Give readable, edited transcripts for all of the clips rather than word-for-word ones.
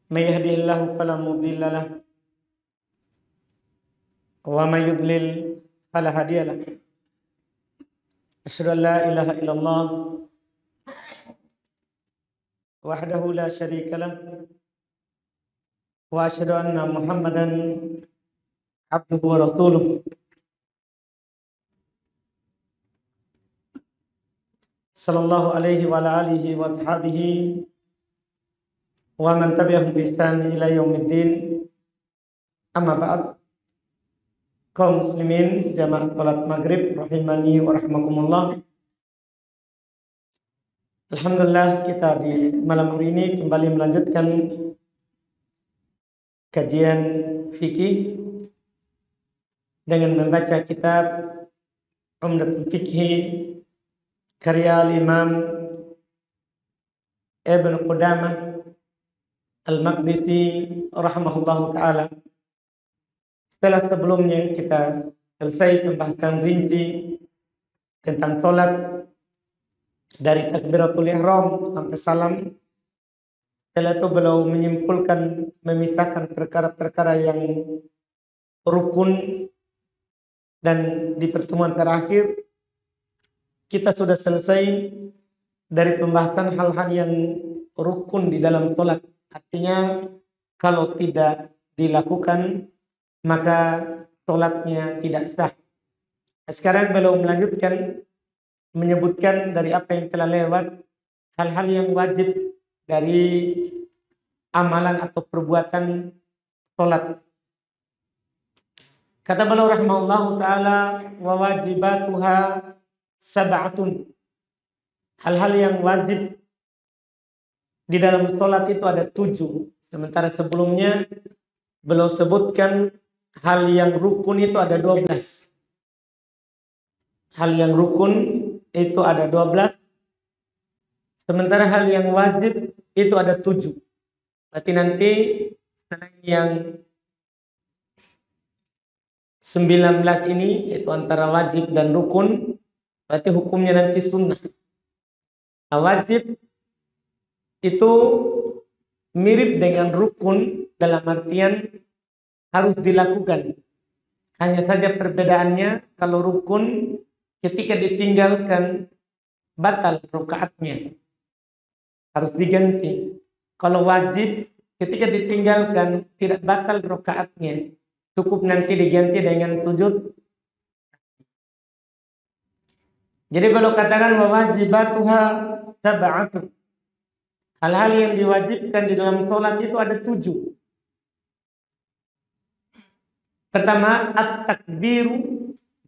من يهدي الله فلا مضل له ومن يضلل فلا هادي له أشهد أن لا إله إلا الله وحده لا شريك له وأشهد أن محمدا عبده ورسوله صلى الله عليه وعلى آله وأصحابه ومن tabi'ahum bi ihsan ila yaumiddin. Amma ba'd. Kaum muslimin jamaah salat maghrib rahimani wa rahmakumullah. Alhamdulillah, kita di malam hari ini kembali melanjutkan kajian fikih dengan membaca kitab Umdatul Fiqhi karya Imam Ibn Qudamah Al-Maqdisi rahimahullahu ta'ala. Setelah sebelumnya kita selesai pembahasan rinci tentang sholat dari takbiratul ihram sampai salam. Setelah itu beliau menyimpulkan, memisahkan perkara-perkara yang rukun, dan di pertemuan terakhir kita sudah selesai dari pembahasan hal-hal yang rukun di dalam sholat. Artinya kalau tidak dilakukan maka sholatnya tidak sah. Sekarang beliau melanjutkan menyebutkan dari apa yang telah lewat, hal-hal yang wajib dari amalan atau perbuatan sholat. Kata beliau rahimahullahu ta'ala, wa wajibatuha sab'atun. Hal-hal yang wajib di dalam sholat itu ada 7. Sementara sebelumnya beliau sebutkan hal yang rukun itu ada 12. Hal yang rukun itu ada 12. Sementara hal yang wajib itu ada 7. Berarti nanti selain yang 19 ini, yaitu antara wajib dan rukun, berarti hukumnya nanti sunnah. Nah, wajib itu mirip dengan rukun dalam artian harus dilakukan. Hanya saja perbedaannya, kalau rukun ketika ditinggalkan batal rakaatnya, harus diganti. Kalau wajib ketika ditinggalkan tidak batal rakaatnya, cukup nanti diganti dengan sujud. Jadi kalau katakan wa wajibatuha sab'atun, hal-hal yang diwajibkan di dalam sholat itu ada 7. Pertama, at-takbiru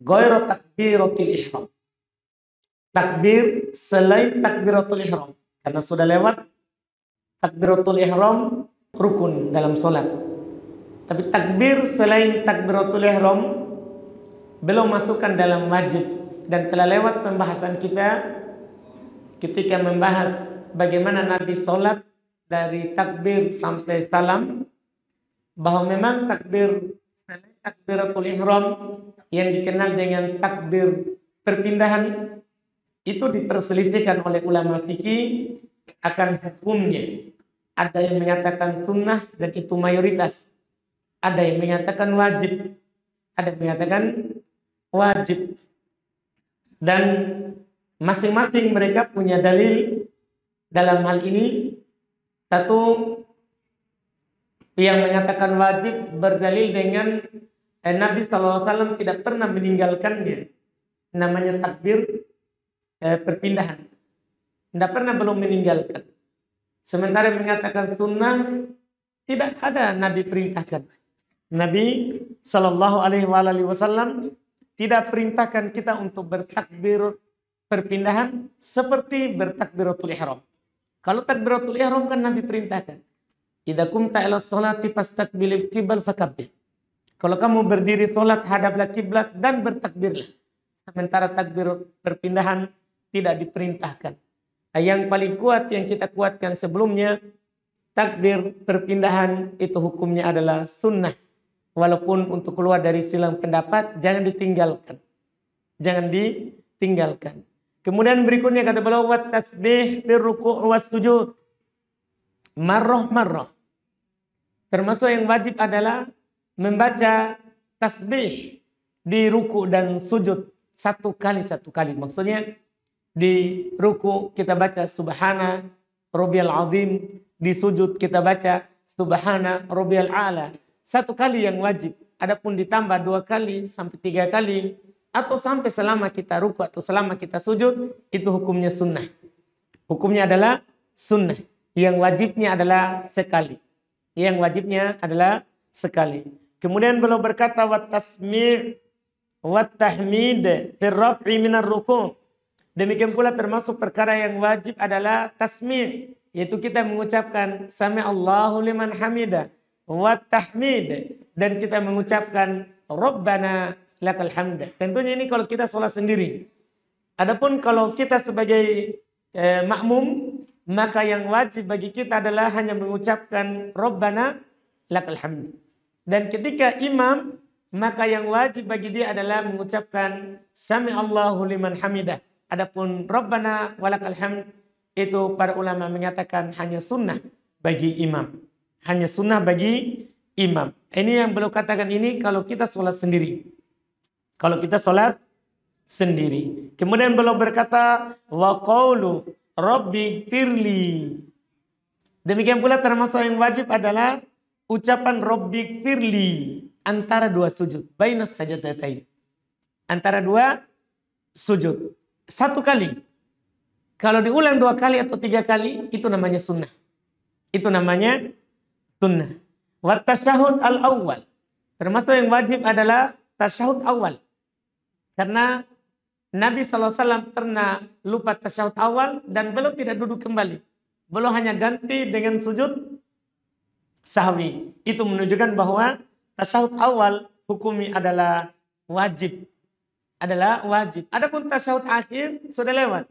ghairu takbiratul ihram. Takbir selain takbiratul ihram. Karena sudah lewat takbiratul ihram rukun dalam sholat. Tapi takbir selain takbiratul ihram belum masukkan dalam wajib. Dan telah lewat pembahasan kita ketika membahas bagaimana Nabi sholat dari takbir sampai salam, bahwa memang takbir selain takbiratul ihram yang dikenal dengan takbir perpindahan itu diperselisihkan oleh ulama fikih akan hukumnya. Ada yang menyatakan sunnah dan itu mayoritas. Ada yang menyatakan wajib, ada yang menyatakan wajib. Dan masing-masing mereka punya dalil dalam hal ini. Satu yang menyatakan wajib berdalil dengan Nabi SAW tidak pernah meninggalkannya, namanya takbir perpindahan. Tidak pernah belum meninggalkan. Sementara menyatakan sunnah tidak ada Nabi perintahkan. Nabi SAW tidak perintahkan kita untuk bertakbir perpindahan seperti bertakbiratul ihram. Kalau takbiratul ihram kan Nabi perintahkan, idza qumta ila sholati fastaqbilil qibla fakabbir. Kalau kamu berdiri sholat, hadaplah kiblat dan bertakbirlah. Sementara takbir perpindahan tidak diperintahkan. Yang paling kuat yang kita kuatkan sebelumnya, takbir perpindahan itu hukumnya adalah sunnah. Walaupun untuk keluar dari silang pendapat, jangan ditinggalkan. Jangan ditinggalkan. Kemudian berikutnya kata beliau, wat tasbih fir ruku' was sujud. Marrah. Termasuk yang wajib adalah membaca tasbih di ruku dan sujud satu kali. Maksudnya di ruku kita baca subhana rabbiyal azim, di sujud kita baca subhana rabbiyal a'la. Satu kali yang wajib. Adapun ditambah 2 kali sampai 3 kali atau sampai selama kita ruku atau selama kita sujud, itu hukumnya sunnah. Hukumnya adalah sunnah. Yang wajibnya adalah sekali. Yang wajibnya adalah sekali. Kemudian beliau berkata wat tasmi' wat tahmid fi raf'i minar ruku'. Demikian pula termasuk perkara yang wajib adalah tasmi', yaitu kita mengucapkan sami Allahu liman hamida, wat tahmid, dan kita mengucapkan rabbana lakal hamd. Tentunya ini kalau kita sholat sendiri. Adapun kalau kita sebagai makmum, maka yang wajib bagi kita adalah hanya mengucapkan rabbana lakal hamd. Dan ketika imam, maka yang wajib bagi dia adalah mengucapkan sami Allahu liman hamidah. Adapun rabbana walakal hamd, itu para ulama menyatakan hanya sunnah bagi imam. Hanya sunnah bagi imam. Ini yang beliau katakan ini kalau kita sholat sendiri. Kalau kita sholat sendiri. Kemudian beliau berkata wa qaulu rabbi firli. Demikian pula termasuk yang wajib adalah ucapan rabbi firli antara 2 sujud, bainas sajdatain. Antara 2 sujud. 1 kali. Kalau diulang 2 kali atau 3 kali, itu namanya sunnah. Itu namanya sunnah. Wa tasyahud al-awwal. Termasuk yang wajib adalah tasyahud awal. Karena Nabi SAW pernah lupa tasyahud awal dan beliau tidak duduk kembali. Beliau hanya ganti dengan sujud sahwi. Itu menunjukkan bahwa tasyahud awal hukumnya adalah wajib. Adapun tasyahud akhir sudah lewat.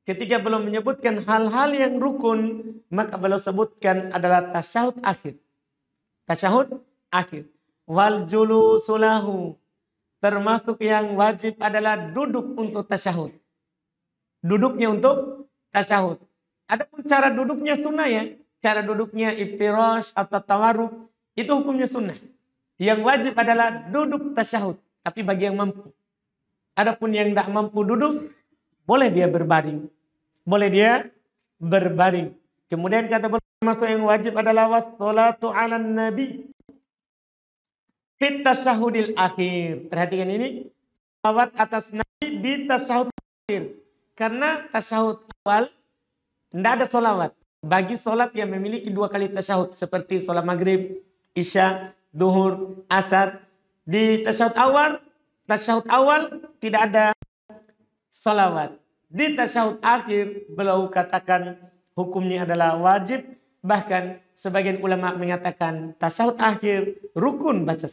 Ketika beliau menyebutkan hal-hal yang rukun, maka beliau sebutkan adalah tasyahud akhir. Tasyahud akhir. Wal julusulahu. Termasuk yang wajib adalah duduk untuk tasyahud. Duduknya untuk tasyahud. Adapun cara duduknya sunnah ya. Cara duduknya iftirash atau tawarruk. Itu hukumnya sunnah. Yang wajib adalah duduk tasyahud. Tapi bagi yang mampu. Adapun yang tidak mampu duduk, boleh dia berbaring. Kemudian kata beliau termasuk yang wajib adalah wassalatu ala nabi fit tasyahudil akhir. Perhatikan ini. Salawat atas Nabi di tasyahud akhir. Karena tasyahud awal tidak ada salawat. Bagi solat yang memiliki 2 kali tasyahud. Seperti solat maghrib, isya, duhur, asar. Di tasyahud awal tidak ada salawat. Di tasyahud akhir beliau katakan hukumnya adalah wajib. Bahkan sebagian ulama mengatakan tasyahud akhir rukun baca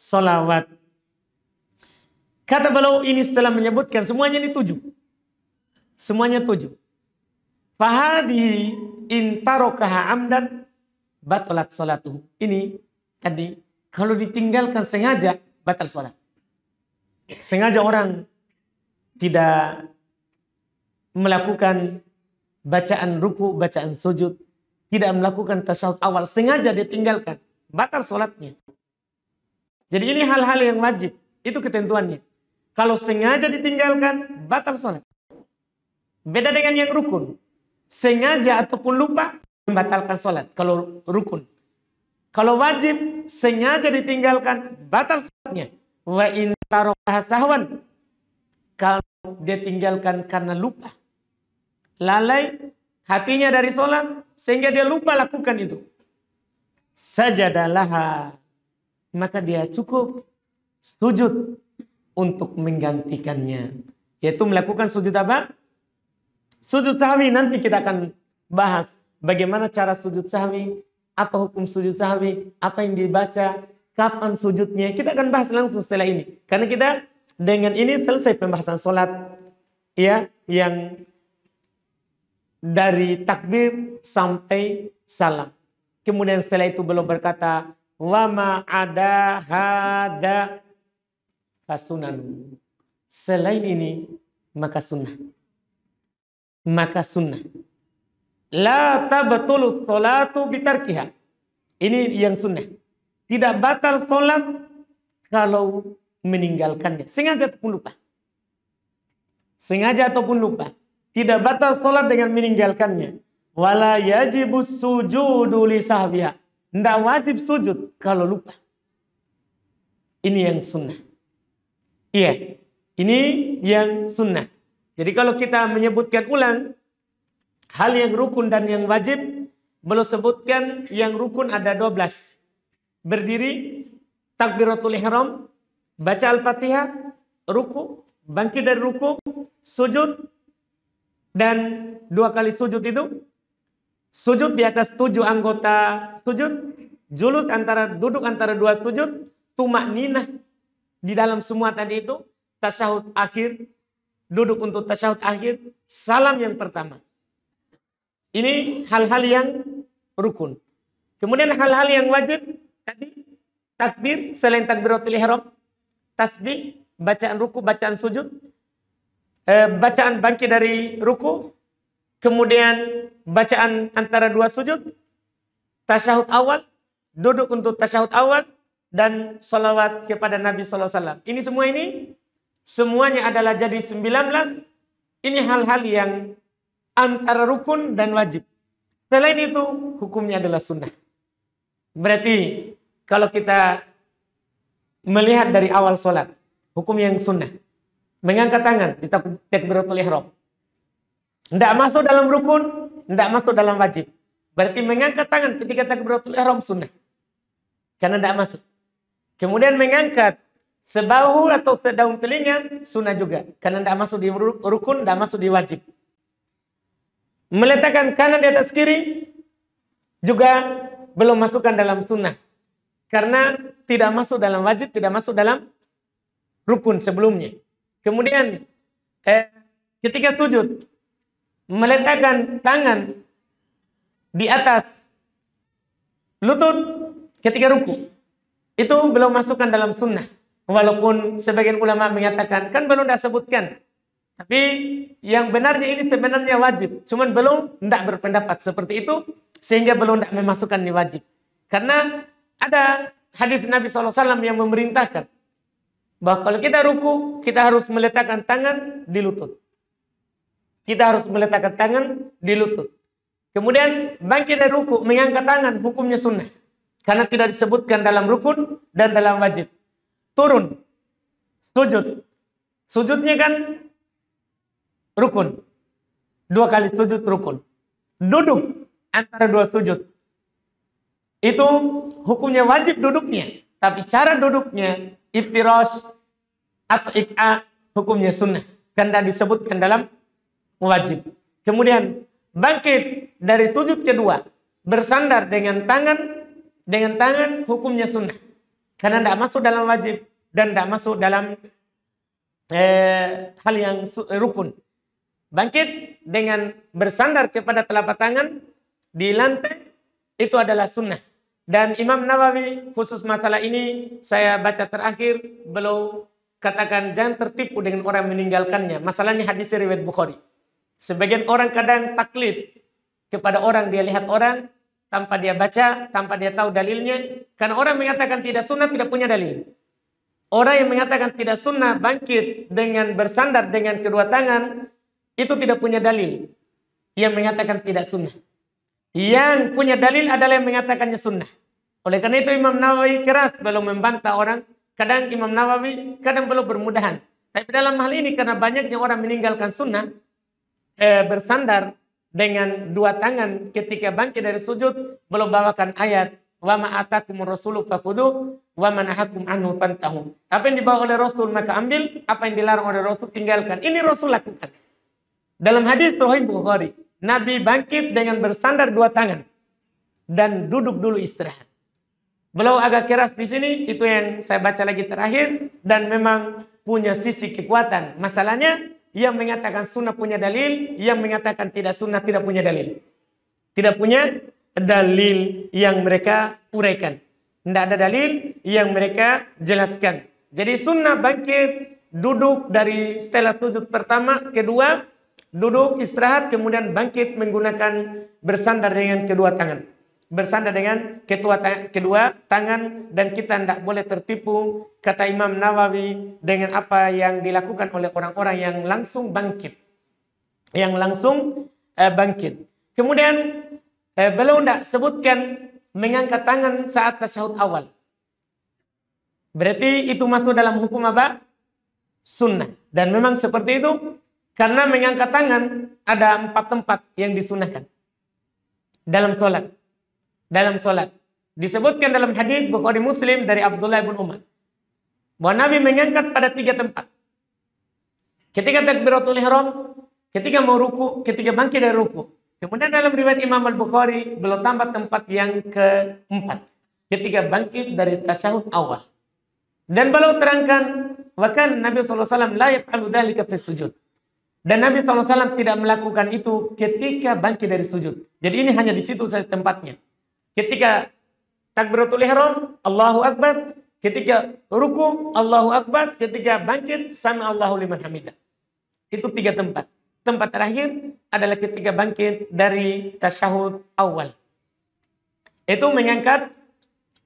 sholawat. Kata beliau ini setelah menyebutkan semuanya ini 7. Semuanya 7. Fahadi intarokaha amdan batalat sholatuhu. Ini tadi kalau ditinggalkan sengaja batal sholat. Sengaja orang tidak melakukan bacaan ruku, bacaan sujud, tidak melakukan tasyahud awal, sengaja ditinggalkan, batal sholatnya. Jadi ini hal-hal yang wajib, itu ketentuannya. Kalau sengaja ditinggalkan, batal sholat. Beda dengan yang rukun. Sengaja ataupun lupa, membatalkan sholat. Kalau rukun. Kalau wajib, sengaja ditinggalkan, batal sholatnya. Wa in tarokaha sahwan. Kalau dia tinggalkan karena lupa. Lalai hatinya dari sholat sehingga dia lupa lakukan itu. Sajadalah, maka dia cukup sujud untuk menggantikannya. Yaitu melakukan sujud apa? Sujud sahwi. Nanti kita akan bahas bagaimana cara sujud sahwi, apa hukum sujud sahwi, apa yang dibaca, kapan sujudnya. Kita akan bahas langsung setelah ini. Karena kita dengan ini selesai pembahasan sholat ya, yang dari takbir sampai salam. Kemudian setelah itu beliau berkata, wa ma ada hada fasunan. Selain ini maka sunnah. La tabtulus sholatu bitarkiha. Ini yang sunnah. Tidak batal sholat kalau meninggalkannya. Sengaja ataupun lupa. Sengaja ataupun lupa. Tidak batal sholat dengan meninggalkannya. Wala yajibus sujudu li sahbiha. Tidak wajib sujud kalau lupa. Ini yang sunnah. Iya. Ini yang sunnah. Jadi kalau kita menyebutkan ulang hal yang rukun dan yang wajib, belum sebutkan yang rukun ada 12. Berdiri, takbiratul ihram, baca Al-Fatihah, ruku, bangkit dari ruku, sujud, dan 2 kali sujud itu, sujud di atas 7 anggota sujud, julus duduk antara 2 sujud, tumakninah di dalam semua tadi itu, tasyahud akhir, duduk untuk tasyahud akhir, salam yang pertama. Ini hal-hal yang rukun. Kemudian hal-hal yang wajib tadi, takbir selain takbiratul ihram, tasbih, bacaan ruku, bacaan sujud, bacaan bangkit dari ruku, kemudian bacaan antara 2 sujud, tasyahud awal, duduk untuk tasyahud awal, dan salawat kepada Nabi SAW. Ini semua ini semuanya adalah jadi 19. Ini hal-hal yang antara rukun dan wajib. Selain itu, hukumnya adalah sunnah. Berarti, kalau kita melihat dari awal sholat, hukum yang sunnah. Mengangkat tangan di takbiratul ihram. Tidak masuk dalam rukun, tidak masuk dalam wajib. Berarti mengangkat tangan ketika takbiratul ihram sunnah. Karena tidak masuk. Kemudian mengangkat sebahu atau sedaun telinga sunnah juga. Karena tidak masuk di rukun, tidak masuk di wajib. Meletakkan kanan di atas kiri juga belum masukkan dalam sunnah. Karena tidak masuk dalam wajib, tidak masuk dalam rukun sebelumnya. Kemudian ketika sujud, meletakkan tangan di atas lutut ketika ruku. Itu belum masukkan dalam sunnah. Walaupun sebagian ulama mengatakan, kan belum disebutkan. Tapi yang benarnya ini sebenarnya wajib. Cuman belum tidak berpendapat seperti itu. Sehingga belum tidak memasukkan ini wajib. Karena ada hadis Nabi SAW yang memerintahkan. Bahwa kalau kita ruku, kita harus meletakkan tangan di lutut. Kita harus meletakkan tangan di lutut. Kemudian bangkit dari ruku, mengangkat tangan, hukumnya sunnah. Karena tidak disebutkan dalam rukun dan dalam wajib. Turun, sujud. Sujudnya kan rukun. 2 kali sujud rukun. Duduk antara 2 sujud. Itu hukumnya wajib duduknya. Tapi cara duduknya iftirash atau ik'a hukumnya sunnah. Karena disebutkan dalam wajib. Kemudian bangkit dari sujud kedua. Bersandar dengan tangan hukumnya sunnah. Karena tidak masuk dalam wajib. Dan tidak masuk dalam hal yang rukun. Bangkit dengan bersandar kepada telapak tangan di lantai, itu adalah sunnah. Dan Imam Nawawi khusus masalah ini, saya baca terakhir, beliau katakan jangan tertipu dengan orang meninggalkannya. Masalahnya hadis riwayat Bukhari. Sebagian orang kadang taklid kepada orang, dia lihat orang, tanpa dia baca, tanpa dia tahu dalilnya. Karena orang mengatakan tidak sunnah, tidak punya dalil. Orang yang mengatakan tidak sunnah bangkit dengan bersandar dengan kedua tangan, itu tidak punya dalil. Yang mengatakan tidak sunnah. Yang punya dalil adalah yang mengatakannya sunnah. Oleh karena itu Imam Nawawi keras belum membantah orang. Kadang Imam Nawawi kadang belum bermudahan. Tapi dalam hal ini karena banyaknya orang meninggalkan sunnah, bersandar dengan 2 tangan ketika bangkit dari sujud, belum bawakan ayat wa ma atakumur rasulu fakhudhu wa ma nahakum anhu fantahu. Apa yang dibawa oleh Rasul maka ambil, apa yang dilarang oleh Rasul tinggalkan. Ini Rasul lakukan. Dalam hadis Sahih Bukhari, Nabi bangkit dengan bersandar 2 tangan dan duduk dulu istirahat. Beliau agak keras di sini, itu yang saya baca lagi terakhir, dan memang punya sisi kekuatan. Masalahnya yang mengatakan sunnah punya dalil, yang mengatakan tidak sunnah tidak punya dalil. Tidak punya dalil yang mereka uraikan. Tidak ada dalil yang mereka jelaskan. Jadi sunnah bangkit, duduk dari setelah sujud pertama, kedua, duduk, istirahat, kemudian bangkit menggunakan bersandar dengan kedua tangan. Bersandar dengan kedua tangan, dan kita tidak boleh tertipu, kata Imam Nawawi, dengan apa yang dilakukan oleh orang-orang yang langsung bangkit. Yang langsung bangkit. Kemudian beliau tidak sebutkan mengangkat tangan saat tasyahud awal. Berarti itu masuk dalam hukum apa? Sunnah. Dan memang seperti itu, karena mengangkat tangan ada 4 tempat yang disunahkan dalam sholat. Dalam sholat disebutkan dalam hadis Bukhari Muslim dari Abdullah bin Umar bahwa Nabi mengangkat pada 3 tempat. Ketika takbiratul ihram, ketika mau ruku, ketika bangkit dari ruku. Kemudian dalam riwayat Imam Al-Bukhari beliau tambah tempat yang keempat, ketika bangkit dari tasyahud awal. Dan beliau terangkan, bahkan Nabi SAW la yaf'alu dzalika fi sujud. Dan Nabi SAW tidak melakukan itu ketika bangkit dari sujud. Jadi ini hanya di situ saja tempatnya. Ketika takbiratul ihram, Allahu Akbar. Ketika ruku, Allahu Akbar. Ketika bangkit, sami Allahu liman hamidah. Itu 3 tempat. Tempat terakhir adalah ketika bangkit dari tasyahud awal. Itu mengangkat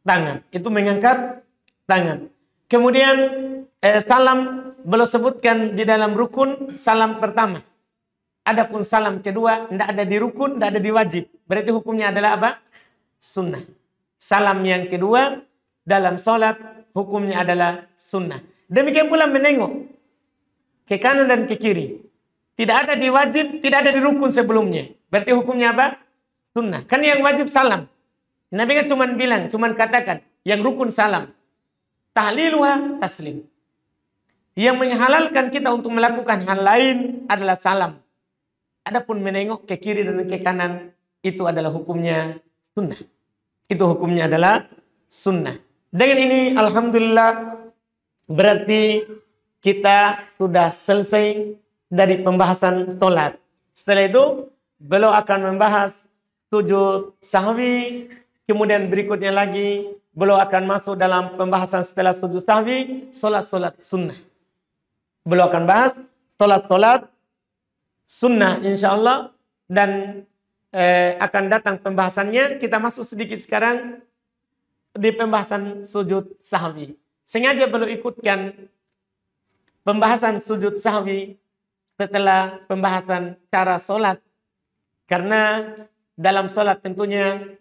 tangan. Itu mengangkat tangan. Kemudian salam beliau sebutkan di dalam rukun, salam pertama. Adapun salam kedua tidak ada di rukun, tidak ada di wajib. Berarti hukumnya adalah apa? Sunnah. Salam yang kedua dalam sholat hukumnya adalah sunnah. Demikian pula menengok ke kanan dan ke kiri. Tidak ada di wajib, tidak ada di rukun sebelumnya. Berarti hukumnya apa? Sunnah. Kan yang wajib salam. Nabi kan cuma katakan yang rukun salam. Tahliluha taslim. Yang menghalalkan kita untuk melakukan hal lain adalah salam. Adapun menengok ke kiri dan ke kanan itu adalah hukumnya sunnah. Itu hukumnya adalah sunnah. Dengan ini alhamdulillah berarti kita sudah selesai dari pembahasan sholat. Setelah itu beliau akan membahas sujud sahwi. Kemudian berikutnya lagi beliau akan masuk dalam pembahasan setelah sujud sahwi, sholat-sholat sunnah. Beliau akan bahas sholat-sholat sunnah insyaallah. Dan akan datang pembahasannya. Kita masuk sedikit sekarang di pembahasan sujud sahwi. Sengaja beliau ikutkan pembahasan sujud sahwi setelah pembahasan cara sholat. Karena dalam sholat tentunya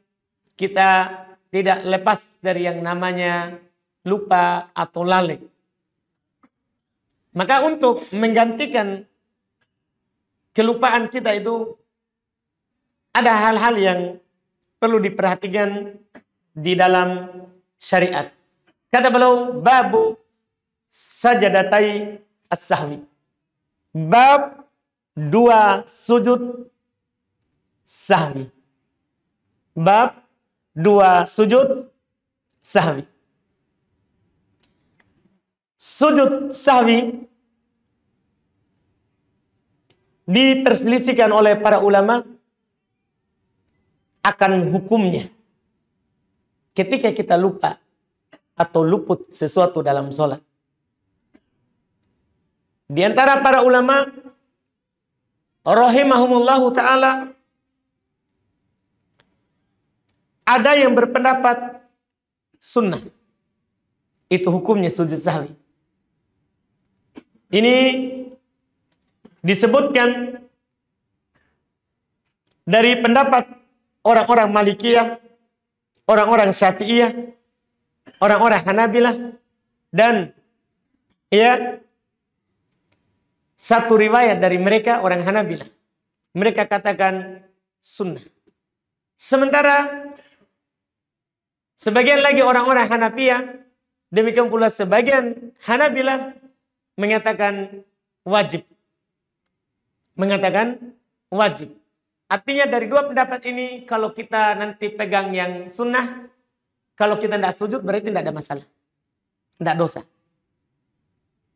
kita tidak lepas dari yang namanya lupa atau lalai. Maka untuk menggantikan kelupaan kita itu ada hal-hal yang perlu diperhatikan di dalam syariat. Kata beliau, babu sajadatai as-sahwi. Bab 2 sujud sahwi. Bab 2 sujud sahwi. Sujud sahwi diperselisihkan oleh para ulama akan hukumnya ketika kita lupa atau luput sesuatu dalam sholat. Di antara para ulama rahimahumullahu ta'ala ada yang berpendapat sunnah. Itu hukumnya sujud sahwi. Ini disebutkan dari pendapat orang-orang Malikiyah, orang-orang Syafi'iyah, orang-orang Hanabilah, dan satu riwayat dari mereka orang Hanabilah. Mereka katakan sunnah. Sementara sebagian lagi orang-orang Hanafiyah, demikian pula sebagian Hanabilah mengatakan wajib. Mengatakan wajib. Artinya dari dua pendapat ini, kalau kita nanti pegang yang sunnah, kalau kita tidak sujud berarti tidak ada masalah. Tidak dosa.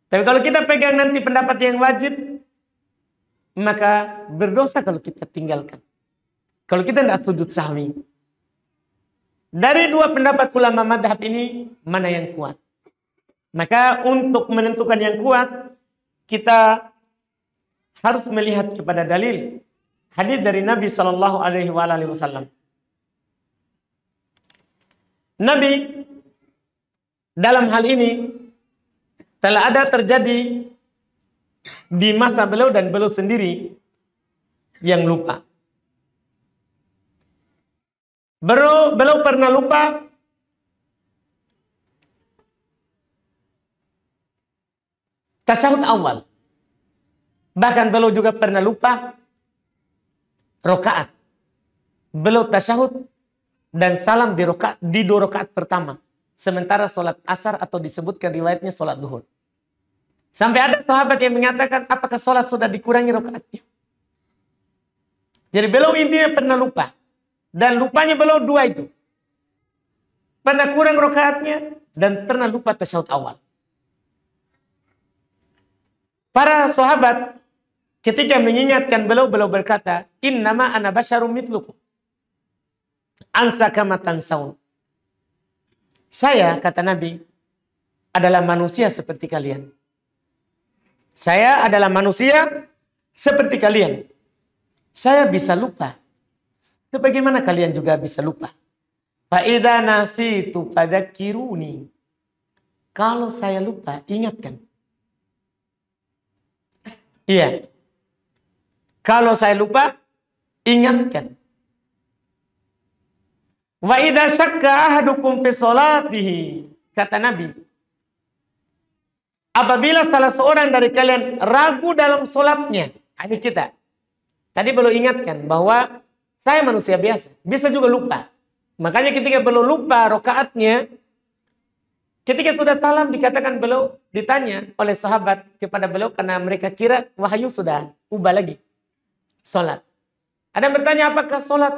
Tapi kalau kita pegang nanti pendapat yang wajib, maka berdosa kalau kita tinggalkan. Kalau kita tidak sujud sahwi. Dari dua pendapat ulama madhab ini, mana yang kuat? Maka untuk menentukan yang kuat, kita harus melihat kepada dalil hadis dari Nabi Shallallahu Alaihi Wasallam. Nabi dalam hal ini telah ada terjadi di masa beliau dan beliau sendiri yang lupa. Beliau pernah lupa tasyahud awal. Bahkan beliau juga pernah lupa rokaat. Beliau tasyahud dan salam di 2 rakaat pertama. Sementara sholat asar atau disebutkan riwayatnya sholat duhur. Sampai ada sahabat yang mengatakan, apakah sholat sudah dikurangi rakaatnya? Jadi beliau intinya pernah lupa. Dan lupanya beliau 2 itu. Pernah kurang rakaatnya dan pernah lupa tasyahud awal. Para sahabat ketika mengingatkan beliau berkata, innama ana basyarum mitlukum. Ansa kama tansaun. Saya, kata Nabi, adalah manusia seperti kalian. Saya adalah manusia seperti kalian. Saya bisa lupa. Sebagaimana kalian juga bisa lupa. Fa idza nasitu fadzakiruni. Kalau saya lupa, ingatkan. Iya. Kalau saya lupa, ingatkan. Wa idza syakka ahadukum fi sholatihi, kata Nabi, apabila salah seorang dari kalian ragu dalam sholatnya, ini kita. Tadi belum ingatkan bahwa saya manusia biasa, bisa juga lupa. Makanya ketika belum lupa rokaatnya, ketika sudah salam dikatakan beliau ditanya oleh sahabat kepada beliau karena mereka kira wahyu sudah ubah lagi sholat. Ada yang bertanya apakah sholat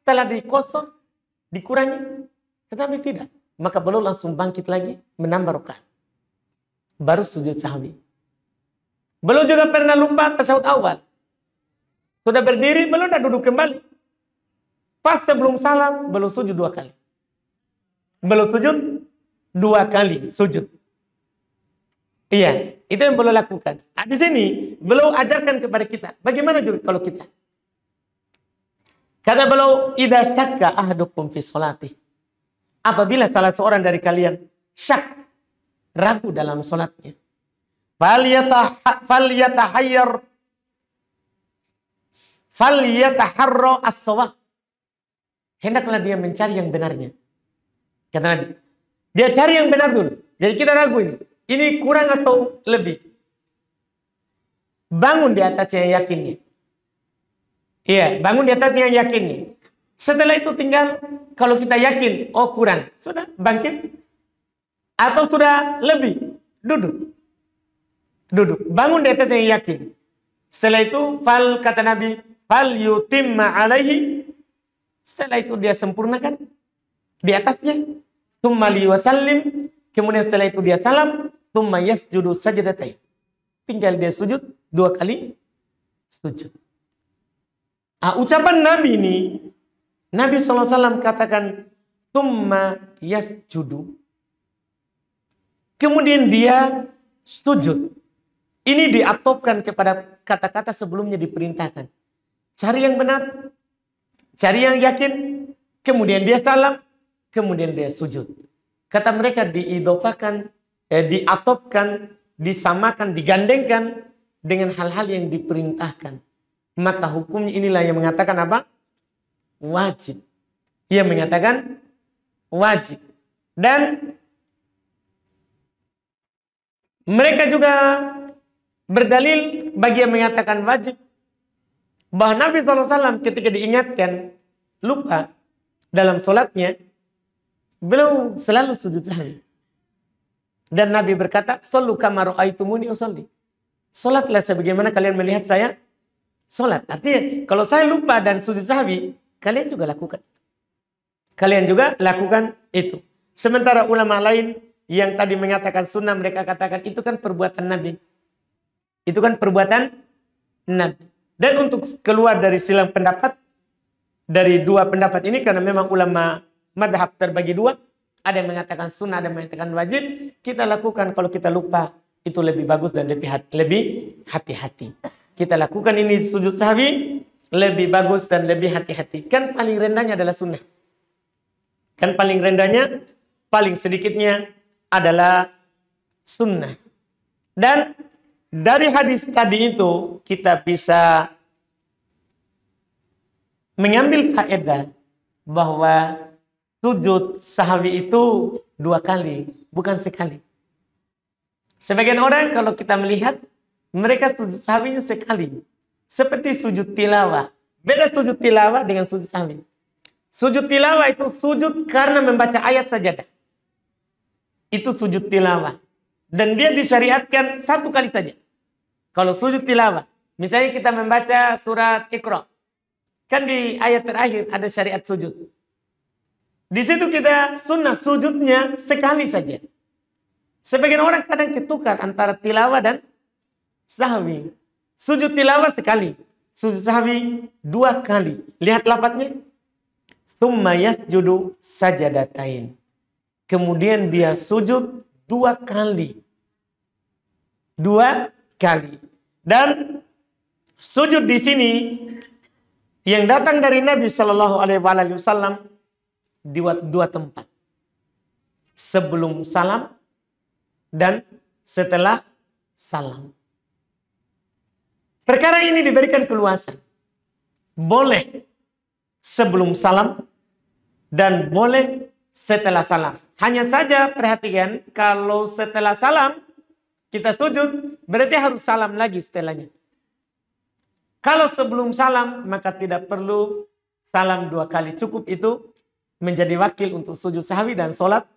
telah dikosor? Dikurangi? Tetapi tidak. Maka beliau langsung bangkit lagi menambah rakaat. Baru sujud sahwi. Beliau juga pernah lupa tasyahud awal. Sudah berdiri, beliau sudah duduk kembali. Pas sebelum salam, beliau sujud 2 kali. Beliau sujud 2 kali sujud. Iya, itu yang beliau lakukan. Di sini beliau ajarkan kepada kita. Bagaimana juga kalau kita? Kata beliau, idza syakka ahadukum fi sholati. Apabila salah seorang dari kalian syak, ragu dalam sholatnya, falyataharra as-shawab. Hendaklah dia mencari yang benarnya. Kata Nabi, dia cari yang benar dulu. Jadi kita ragu ini. Ini kurang atau lebih? Bangun di atas yang yakinnya. Iya, bangun di atas yang yakinnya. Setelah itu tinggal kalau kita yakin, oh kurang, sudah bangkit. Atau sudah lebih, duduk. Duduk, bangun di atas yang yakin. Setelah itu, kata Nabi, fal yutimma alaihi. Setelah itu dia sempurnakan di atasnya. Tsumma liwasallim. Kemudian setelah itu dia salam. Tsumma yasjudu sajdatain. Tinggal dia sujud 2 kali sujud. Ucapan Nabi ini, Nabi SAW katakan, tsumma yasjudu. Kemudian dia sujud. Ini diatopkan kepada kata-kata sebelumnya diperintahkan. Cari yang benar, cari yang yakin, kemudian dia salam, kemudian dia sujud. Kata mereka diidofakan, diatopkan, disamakan, digandengkan dengan hal-hal yang diperintahkan. Maka hukumnya inilah yang mengatakan apa? Wajib. Ia mengatakan wajib. Dan mereka juga berdalil bagi yang mengatakan wajib. Bahwa Nabi SAW ketika diingatkan lupa dalam sholatnya, beliau selalu sujud sahwi. Dan Nabi berkata, "Shollu kama ra'aitumuni usolli." Sholatlah sebagaimana kalian melihat saya sholat. Artinya, kalau saya lupa dan sujud sahwi, kalian juga lakukan. Kalian juga lakukan itu. Sementara ulama lain yang tadi mengatakan sunnah, mereka katakan itu kan perbuatan Nabi. Itu kan perbuatan Nabi. Dan untuk keluar dari silang pendapat, dari 2 pendapat ini, karena memang ulama madhab terbagi 2, ada yang mengatakan sunnah, ada yang mengatakan wajib, kita lakukan kalau kita lupa, itu lebih bagus dan lebih hati-hati. kita lakukan ini sujud sahwi, lebih bagus dan lebih hati-hati. Kan paling rendahnya adalah sunnah. Kan paling rendahnya, paling sedikitnya adalah sunnah. Dan dari hadis tadi itu kita bisa mengambil faedah bahwa sujud sahwi itu 2 kali, bukan sekali. Sebagian orang kalau kita melihat, mereka sujud sahwinya sekali. Seperti sujud tilawah. Beda sujud tilawah dengan sujud sahwi. Sujud tilawah itu sujud karena membaca ayat sajadah. Itu sujud tilawah. Dan dia disyariatkan 1 kali saja. Kalau sujud tilawah. Misalnya kita membaca surat Iqra. Kan di ayat terakhir ada syariat sujud. Di situ kita sunnah sujudnya sekali saja. Sebagian orang kadang ketukar antara tilawah dan sahwi. Sujud tilawah sekali. Sujud sahwi 2 kali. Lihat lafadznya. Tsumma yasjudu sajadatain. Kemudian dia sujud 2 kali. 2 kali. Dan sujud di sini yang datang dari Nabi Shallallahu Alaihi Wasallam di 2 tempat. Sebelum salam dan setelah salam. Perkara ini diberikan keluasan. Boleh sebelum salam dan boleh setelah salam. Hanya saja perhatikan, kalau setelah salam kita sujud, berarti harus salam lagi setelahnya. Kalau sebelum salam, maka tidak perlu salam 2 kali. Cukup itu menjadi wakil untuk sujud sahwi dan sholat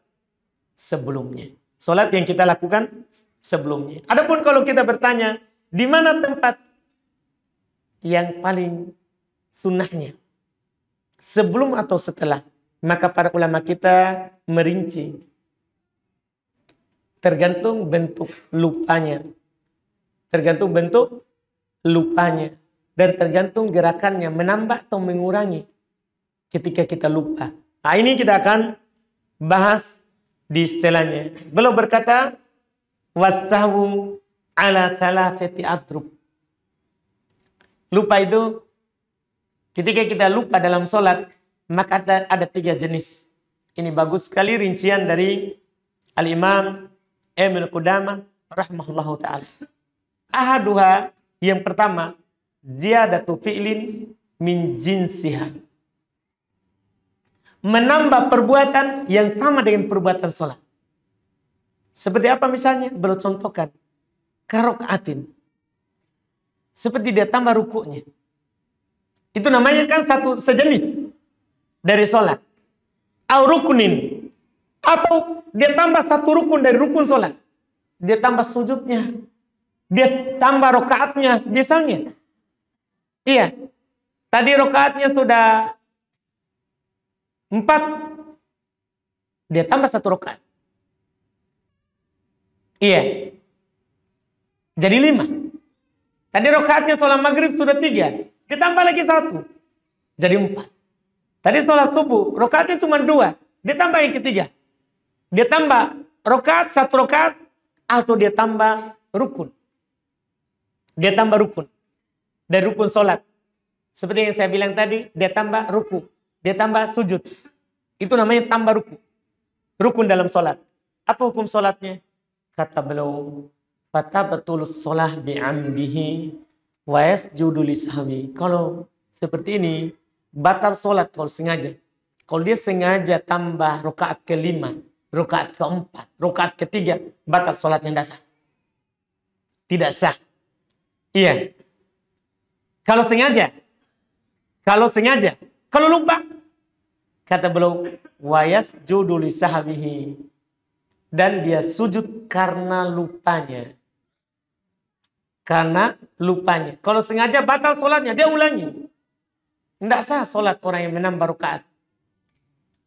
sebelumnya. Sholat yang kita lakukan sebelumnya. Adapun kalau kita bertanya, di mana tempat yang paling sunnahnya? Sebelum atau setelah? Maka para ulama kita merinci. Tergantung bentuk lupanya. Tergantung bentuk lupanya. Dan tergantung gerakannya. Menambah atau mengurangi ketika kita lupa. Nah, ini kita akan bahas di setelahnya. Beliau berkata, wastahwu ala thalathati adrub. Lupa itu, ketika kita lupa dalam sholat, maka ada 3 jenis. Ini bagus sekali rincian dari Al-Imam Ibnu Qudamah rahimahullahu ta'ala. Ahaduha, yang pertama, ziyadatu fi'lin min jinsiha. Menambah perbuatan yang sama dengan perbuatan sholat. Seperti apa misalnya? Beliau contohkan. Karokaatin. Seperti dia tambah rukuknya. Itu namanya kan sejenis dari sholat. Au rukunin. Atau dia tambah 1 rukun dari rukun sholat. Dia tambah sujudnya. Dia tambah rokaatnya. Misalnya. Iya. Tadi rokaatnya sudah 4. Dia tambah 1 rokaat. Iya. Jadi 5. Tadi rokaatnya sholat maghrib sudah 3. Ditambah lagi 1. Jadi 4. Tadi sholat subuh. Rokaatnya cuma 2. Ditambah yang ketiga. Dia tambah rokaat, 1 rokaat. Atau dia tambah rukun. Dia tambah rukun. Dan rukun sholat. Seperti yang saya bilang tadi. Dia tambah ruku. Dia tambah sujud. Itu namanya tambah ruku. Rukun dalam sholat. Apa hukum sholatnya? Kata beliau. Fatabatul sholah bi'amdihi wa yasjudu lisahwi. Kalau seperti ini, batal sholat kalau sengaja. Kalau dia sengaja tambah rokaat ke-5, rokaat ke-4, rokaat ke-3, batal sholatnya tidak sah. Tidak sah. Iya. Kalau sengaja. Kalau lupa. Kata beliau, wa yasjudu lisahwihi. Dan dia sujud karena lupanya. Karena lupanya. Kalau sengaja batal sholatnya, dia ulangi. Tidak sah sholat orang yang menambah rakaat.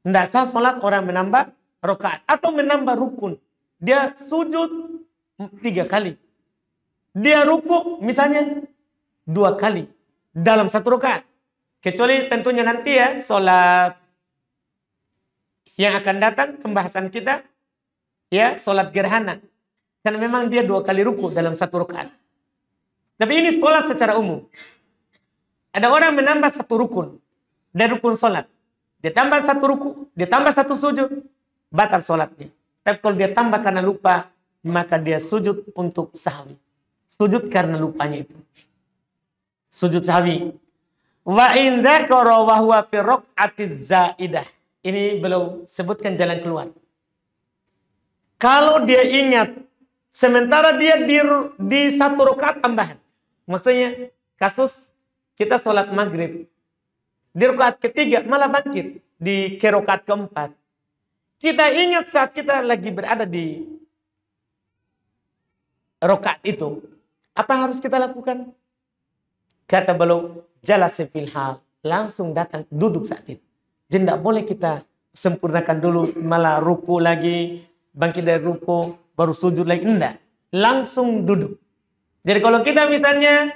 Tidak sah sholat orang yang menambah rakaat. Atau menambah rukun. Dia sujud 3 kali. Dia ruku misalnya 2 kali. Dalam 1 rakaat. Kecuali tentunya nanti ya, sholat yang akan datang, pembahasan kita. Ya, sholat gerhana. Karena memang dia 2 kali ruku dalam 1 rakaat. Tapi ini sholat secara umum. Ada orang menambah satu rukun dari rukun sholat. Dia tambah satu ruku, dia tambah satu sujud, batal sholatnya. Tapi kalau dia tambah karena lupa, maka dia sujud untuk sahwi. Sujud karena lupanya itu. Sujud sahwi. Wa in dzakara wa huwa fi raq'atiz zaidah. Ini belum sebutkan jalan keluar. Kalau dia ingat sementara dia di satu rakaat tambahan. Maksudnya kasus kita sholat maghrib. Di rakaat ketiga malah bangkit di rakaat keempat. Kita ingat saat kita lagi berada di rakaat itu, apa yang harus kita lakukan? Kata beliau, jalasa fil hal, langsung datang duduk saat itu. Jadi tidak boleh kita sempurnakan dulu, malah ruku lagi, bangkit dari ruku, baru sujud lagi. Enggak, langsung duduk. Jadi kalau kita misalnya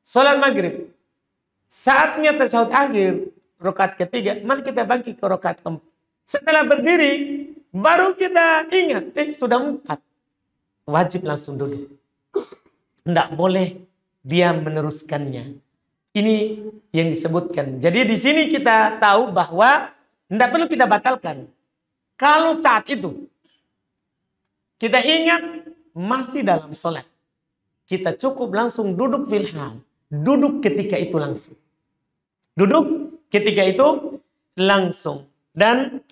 sholat maghrib, saatnya tasyahud akhir, rakaat ketiga, malah kita bangkit ke rakaat keempat. Setelah berdiri, baru kita ingat, sudah 4. Wajib langsung duduk. Tidak boleh dia meneruskannya. Ini yang disebutkan. Jadi di sini kita tahu bahwa tidak perlu kita batalkan. Kalau saat itu kita ingat masih dalam sholat, kita cukup langsung duduk fil hal. Duduk ketika itu langsung. Duduk ketika itu langsung. Dan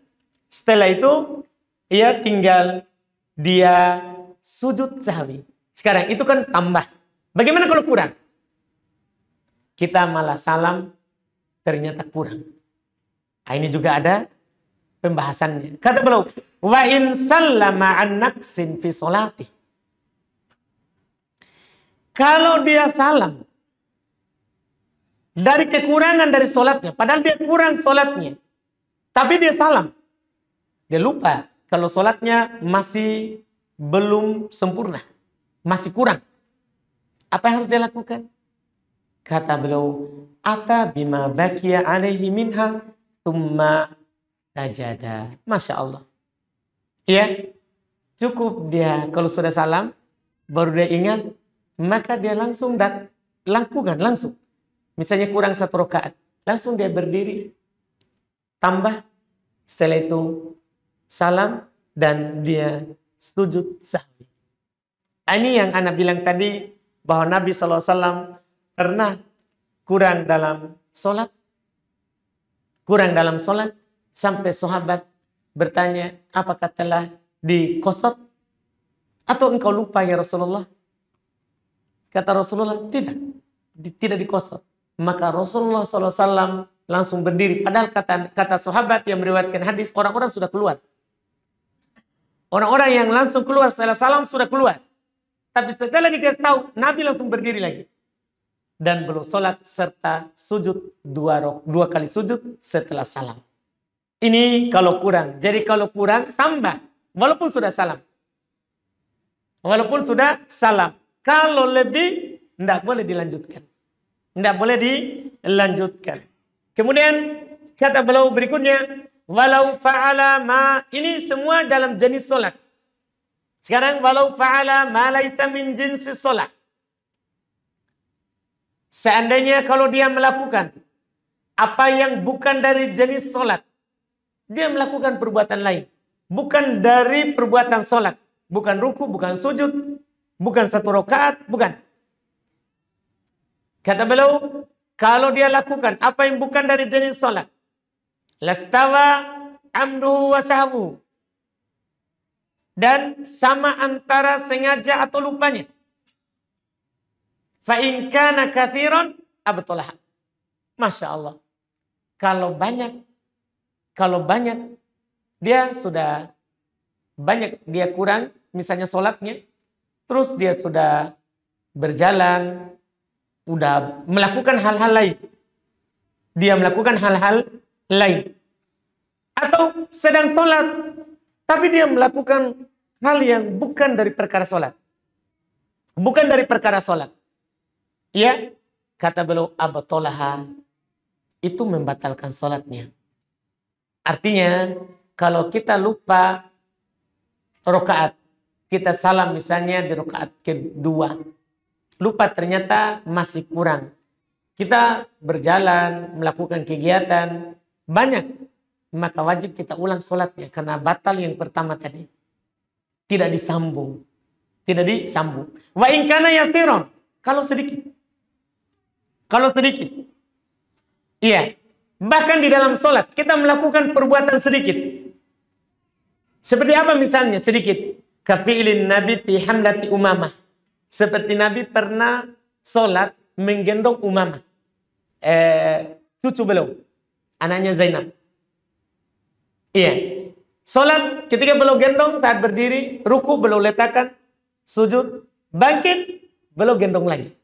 setelah itu ia tinggal dia sujud sahwi. Sekarang itu kan tambah. Bagaimana kalau kurang? Kita malah salam ternyata kurang. Nah, ini juga ada pembahasannya. Kata beliau, wa in sallama an naqsin fi sholati. Kalau dia salam dari kekurangan dari sholatnya, padahal dia kurang sholatnya, tapi dia salam, dia lupa kalau sholatnya masih belum sempurna, masih kurang. Apa yang harus dia lakukan? Kata beliau, ata bima baqiya alaihi minha thumma sajada. Masya Allah. Ya, cukup dia kalau sudah salam, baru dia ingat, maka dia langsung lakukan langsung. Misalnya kurang 1 rakaat, langsung dia berdiri, tambah, setelah itu salam dan dia sujud sahwi. Ini yang Ana bilang tadi, bahwa Nabi SAW pernah kurang dalam sholat. Kurang dalam sholat. Sampai sahabat bertanya, apakah telah dikosor? Atau engkau lupa ya Rasulullah? Kata Rasulullah, tidak. Tidak dikosor. Maka Rasulullah SAW langsung berdiri. Padahal kata sahabat yang meriwayatkan hadis, orang-orang sudah keluar. Orang-orang yang langsung keluar setelah salam sudah keluar. Tapi setelah dikasih tahu, Nabi langsung berdiri lagi. Dan belum sholat serta sujud 2 kali sujud setelah salam. Ini kalau kurang. Jadi kalau kurang, tambah. Walaupun sudah salam. Walaupun sudah salam. Kalau lebih, tidak boleh dilanjutkan. Tidak boleh dilanjutkan. Kemudian, kata beliau berikutnya, walau fa'ala ma, ini semua dalam jenis sholat. Sekarang walau fa'ala ma laisa min jinsi sholat. Seandainya kalau dia melakukan apa yang bukan dari jenis sholat, dia melakukan perbuatan lain, bukan dari perbuatan sholat, bukan ruku, bukan sujud, bukan 1 rakaat, bukan. Kata beliau, kalau dia lakukan apa yang bukan dari jenis sholat, lastawa amduhu wa sahwu, dan sama antara sengaja atau lupanya. Fa in kana katsiran abtalah. Masya Allah. Kalau banyak dia sudah banyak, dia kurang misalnya sholatnya, terus dia sudah berjalan, udah melakukan hal-hal lain. Dia melakukan hal-hal lain. Atau sedang sholat, tapi dia melakukan hal yang bukan dari perkara sholat. Bukan dari perkara sholat. Ya, kata beliau, abtalaha, itu membatalkan sholatnya. Artinya, kalau kita lupa rakaat, kita salam misalnya di rakaat kedua, lupa ternyata masih kurang. Kita berjalan, melakukan kegiatan banyak, maka wajib kita ulang sholatnya karena batal yang pertama tadi. Tidak disambung. Tidak disambung. Wa in kana yasiran, kalau sedikit. Kalau sedikit. Iya. Bahkan di dalam sholat kita melakukan perbuatan sedikit. Seperti apa misalnya sedikit? Kafi'ilin Nabi fi hamlati Umamah. Seperti Nabi pernah sholat menggendong Umamah. Cucu beliau. Anaknya Zainab. Iya. Sholat ketika beliau gendong saat berdiri. Ruku beliau letakkan. Sujud. Bangkit. Beliau gendong lagi.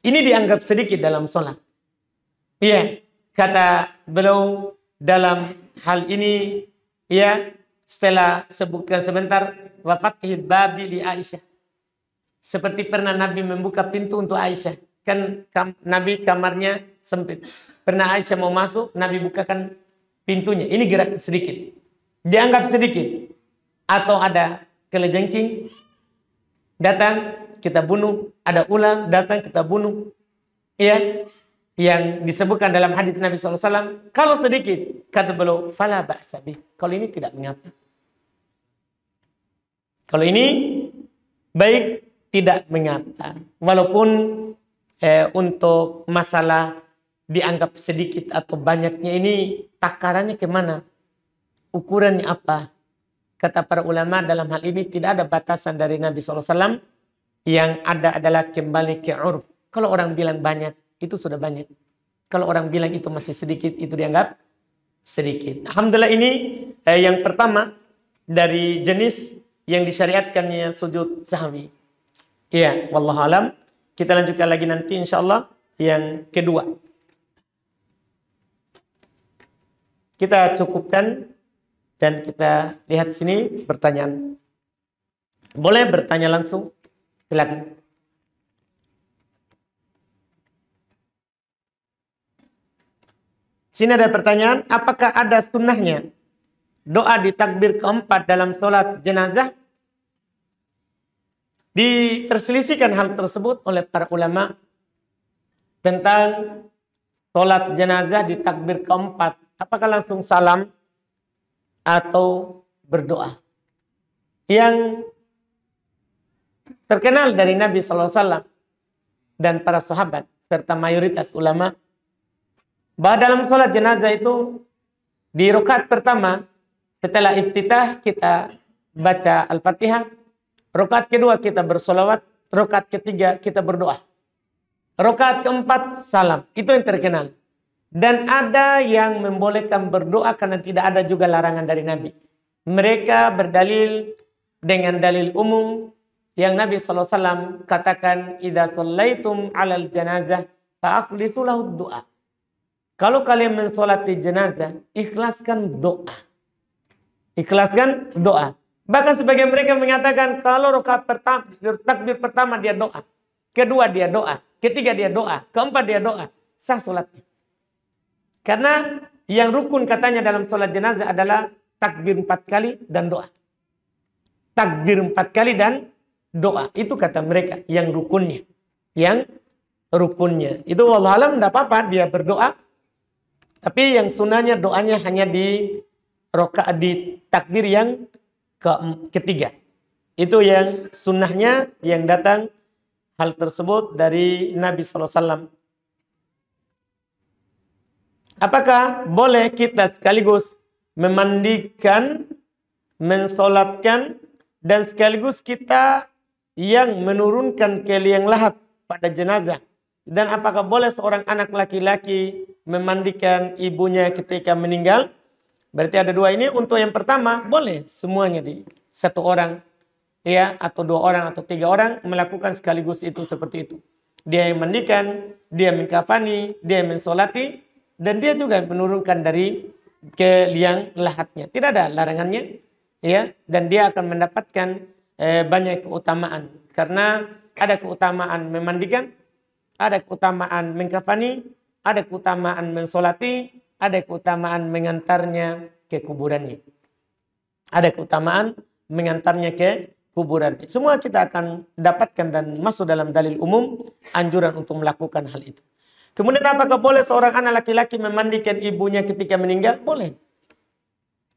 Ini dianggap sedikit dalam sholat. Iya. Kata beliau dalam hal ini. Ya. Setelah sebutkan sebentar. Wafatih babi li Aisyah. Seperti pernah Nabi membuka pintu untuk Aisyah. Kan Nabi kamarnya sempit. Pernah Aisyah mau masuk, Nabi bukakan pintunya. Ini gerak sedikit. Dianggap sedikit. Atau ada kelejengking. Datang, kita bunuh. Ada ular, datang, kita bunuh. Ya. Yang disebutkan dalam hadis Nabi SAW. Kalau sedikit, kata beliau, fala ba'sa bih. Kalau ini tidak mengapa. Kalau ini baik, tidak mengapa. Walaupun untuk masalah dianggap sedikit atau banyaknya ini takarannya kemana? Ukurannya apa? Kata para ulama dalam hal ini tidak ada batasan dari Nabi SAW. Yang ada adalah kembali ke urf. Kalau orang bilang banyak, itu sudah banyak. Kalau orang bilang itu masih sedikit, itu dianggap sedikit. Alhamdulillah ini yang pertama dari jenis yang disyariatkannya sujud sahwi. Iya, wallahu alam. Kita lanjutkan lagi nanti insyaallah yang kedua. Kita cukupkan dan kita lihat sini pertanyaan. Boleh bertanya langsung? Silakan. Sini ada pertanyaan, apakah ada sunnahnya doa di takbir keempat dalam sholat jenazah? Diperselisihkan hal tersebut oleh para ulama tentang sholat jenazah di takbir keempat. Apakah langsung salam atau berdoa? Yang terkenal dari Nabi SAW dan para sahabat serta mayoritas ulama bahwa dalam sholat jenazah itu di rakaat pertama setelah iftitah kita baca Al-Fatihah. Rakaat kedua kita bersolawat. Rakaat ketiga kita berdoa. Rakaat keempat salam. Itu yang terkenal. Dan ada yang membolehkan berdoa karena tidak ada juga larangan dari Nabi. Mereka berdalil dengan dalil umum yang Nabi SAW katakan, "Idza shallaitum 'alal janazah fa'akhlisu lahu du'a." Kalau kalian mensolati jenazah, ikhlaskan doa. Ikhlaskan doa. Bahkan sebagian mereka mengatakan kalau rakaat pertama, takbir pertama dia doa, kedua dia doa, ketiga dia doa, keempat dia doa, sah sholatnya. Karena yang rukun katanya dalam sholat jenazah adalah takbir 4 kali dan doa. Takbir 4 kali dan doa. Itu kata mereka yang rukunnya. Yang rukunnya. Itu wallahualam tidak apa-apa dia berdoa. Tapi yang sunnahnya doanya hanya di rakaat di takbir yang ketiga. Itu yang sunnahnya yang datang hal tersebut dari Nabi SAW. Apakah boleh kita sekaligus memandikan, mensolatkan, dan sekaligus kita yang menurunkan ke liang lahat pada jenazah? Dan apakah boleh seorang anak laki-laki memandikan ibunya ketika meninggal? Berarti ada dua ini. Untuk yang pertama, boleh semuanya di satu orang, ya, atau 2 orang atau 3 orang melakukan sekaligus itu seperti itu. Dia yang mandikan, dia mengkafani, dia yang mensolati, dan dia juga menurunkan dari ke liang lahatnya. Tidak ada larangannya, ya, dan dia akan mendapatkan banyak keutamaan karena ada keutamaan memandikan, ada keutamaan mengkafani, ada keutamaan mensolati, ada keutamaan mengantarnya ke kuburannya. Ada keutamaan mengantarnya ke kuburan. Semua kita akan dapatkan dan masuk dalam dalil umum anjuran untuk melakukan hal itu. Kemudian apakah boleh seorang anak laki-laki memandikan ibunya ketika meninggal? Boleh.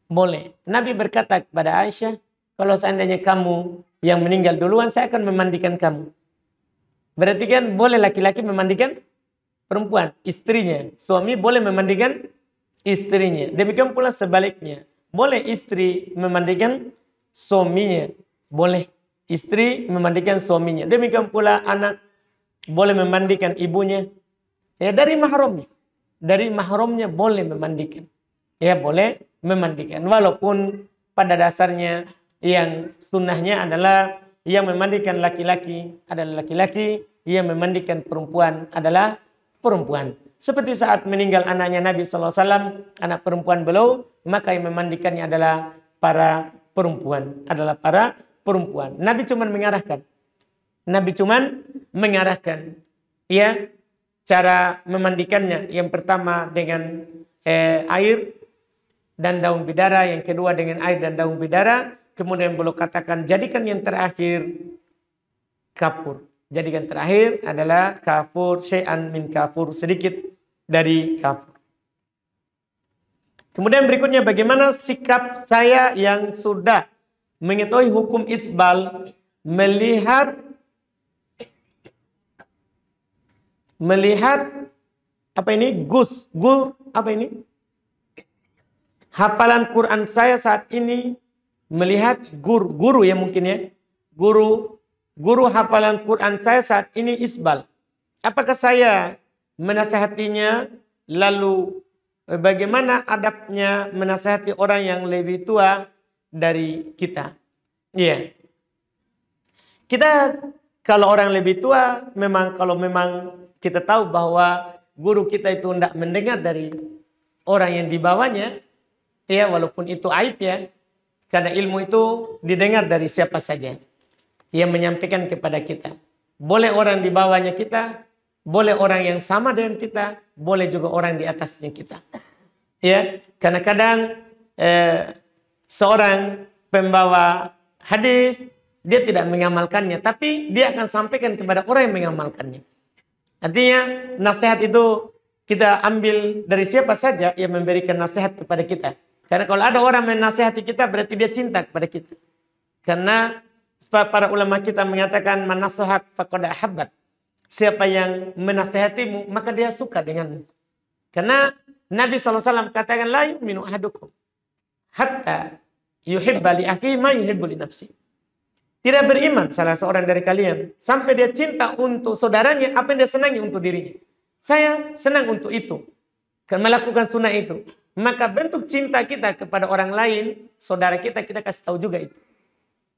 Boleh. Nabi berkata kepada Aisyah, kalau seandainya kamu yang meninggal duluan, saya akan memandikan kamu. Berarti kan boleh laki-laki memandikan perempuan, istrinya. Suami boleh memandikan istrinya. Demikian pula sebaliknya. Boleh istri memandikan suaminya. Boleh istri memandikan suaminya. Demikian pula anak boleh memandikan ibunya. Ya, dari mahramnya. Dari mahramnya boleh memandikan. Ya, boleh memandikan. Walaupun pada dasarnya yang sunnahnya adalah yang memandikan laki-laki adalah laki-laki, yang memandikan perempuan adalah perempuan. Seperti saat meninggal anaknya Nabi SAW, anak perempuan beliau, maka yang memandikannya adalah para perempuan. Adalah para perempuan. Nabi cuma mengarahkan. Nabi cuma mengarahkan. Ya, cara memandikannya. Yang pertama dengan air dan daun bidara. Yang kedua dengan air dan daun bidara. Kemudian beliau katakan, jadikan yang terakhir kafur. Jadikan terakhir adalah kafur, syai'an min kafur, sedikit dari kafur. Kemudian berikutnya, bagaimana sikap saya yang sudah mengetahui hukum isbal, melihat apa ini? Gur, apa ini? Hafalan Quran saya saat ini melihat guru ya mungkin ya. Guru hafalan Quran saya saat ini isbal. Apakah saya menasihatinya? Lalu bagaimana adabnya menasihati orang yang lebih tua dari kita? Iya. Kita kalau orang lebih tua, kalau memang kita tahu bahwa guru kita itu tidak mendengar dari orang yang di bawahnya, ya walaupun itu aib ya. Karena ilmu itu didengar dari siapa saja yang menyampaikan kepada kita. Boleh orang di bawahnya kita, boleh orang yang sama dengan kita, boleh juga orang di atasnya kita. Ya, karena kadang seorang pembawa hadis dia tidak mengamalkannya, tapi dia akan sampaikan kepada orang yang mengamalkannya. Artinya nasihat itu kita ambil dari siapa saja yang memberikan nasihat kepada kita. Karena kalau ada orang menasihati kita, berarti dia cinta kepada kita. Karena para ulama kita mengatakan, man nasahak faqad ahabbat. Siapa yang menasihatimu, maka dia suka denganmu. Karena Nabi SAW katakan, la yu'minu ahadukum hatta yuhibba li akhihi ma yuhibbu li nafsi. Tidak beriman salah seorang dari kalian sampai dia cinta untuk saudaranya apa yang dia senangi untuk dirinya. Saya senang untuk itu. Melakukan sunnah itu. Maka bentuk cinta kita kepada orang lain, saudara kita kasih tahu juga itu.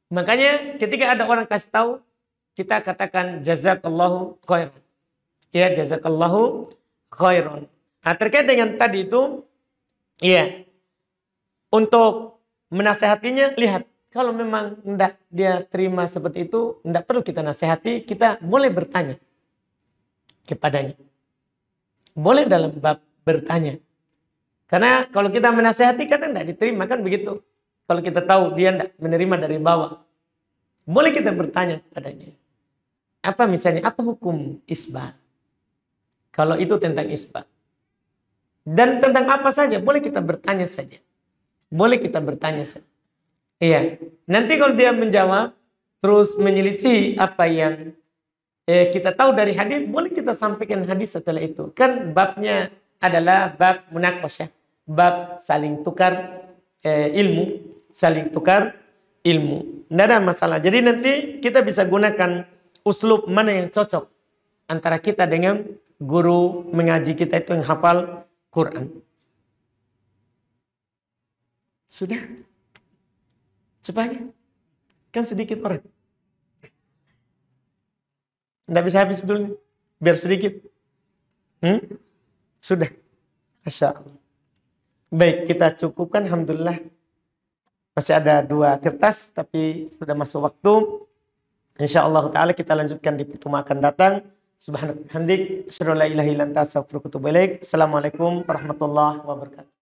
Makanya ketika ada orang kasih tahu, kita katakan jazakallahu khairan. Ya, jazakallahu khairan. Nah, terkait dengan tadi itu, ya, untuk menasehatinya, lihat. Kalau memang tidak dia terima seperti itu, tidak perlu kita nasihati, kita boleh bertanya kepadanya. Boleh dalam bab bertanya. Karena kalau kita menasehati kadang tidak diterima kan begitu. Kalau kita tahu dia tidak menerima dari bawah. Boleh kita bertanya kepadanya. Apa misalnya, apa hukum isbal? Kalau itu tentang isbal. Dan tentang apa saja, boleh kita bertanya saja. Boleh kita bertanya saja. Iya. Nanti kalau dia menjawab, terus menyelisih apa yang kita tahu dari hadis, boleh kita sampaikan hadis setelah itu. Kan babnya adalah bab munaqasyah, bab saling tukar ilmu, saling tukar ilmu. Tidak ada masalah. Jadi nanti kita bisa gunakan uslub mana yang cocok antara kita dengan guru mengaji kita itu yang hafal Quran. Sudah? Cepat. Kan sedikit orang. Tidak bisa habis dulu. Biar sedikit. Sudah. Masya Allah. Baik, kita cukupkan. Alhamdulillah. Masih ada 2 kertas. Tapi sudah masuk waktu. InsyaAllah ta'ala kita lanjutkan di pertemuan akan datang. Subhanallah. Hamdik. Asyhadu an la ilaha illa anta astaghfiruka wa atubu ilaik. Assalamualaikum warahmatullahi wabarakatuh.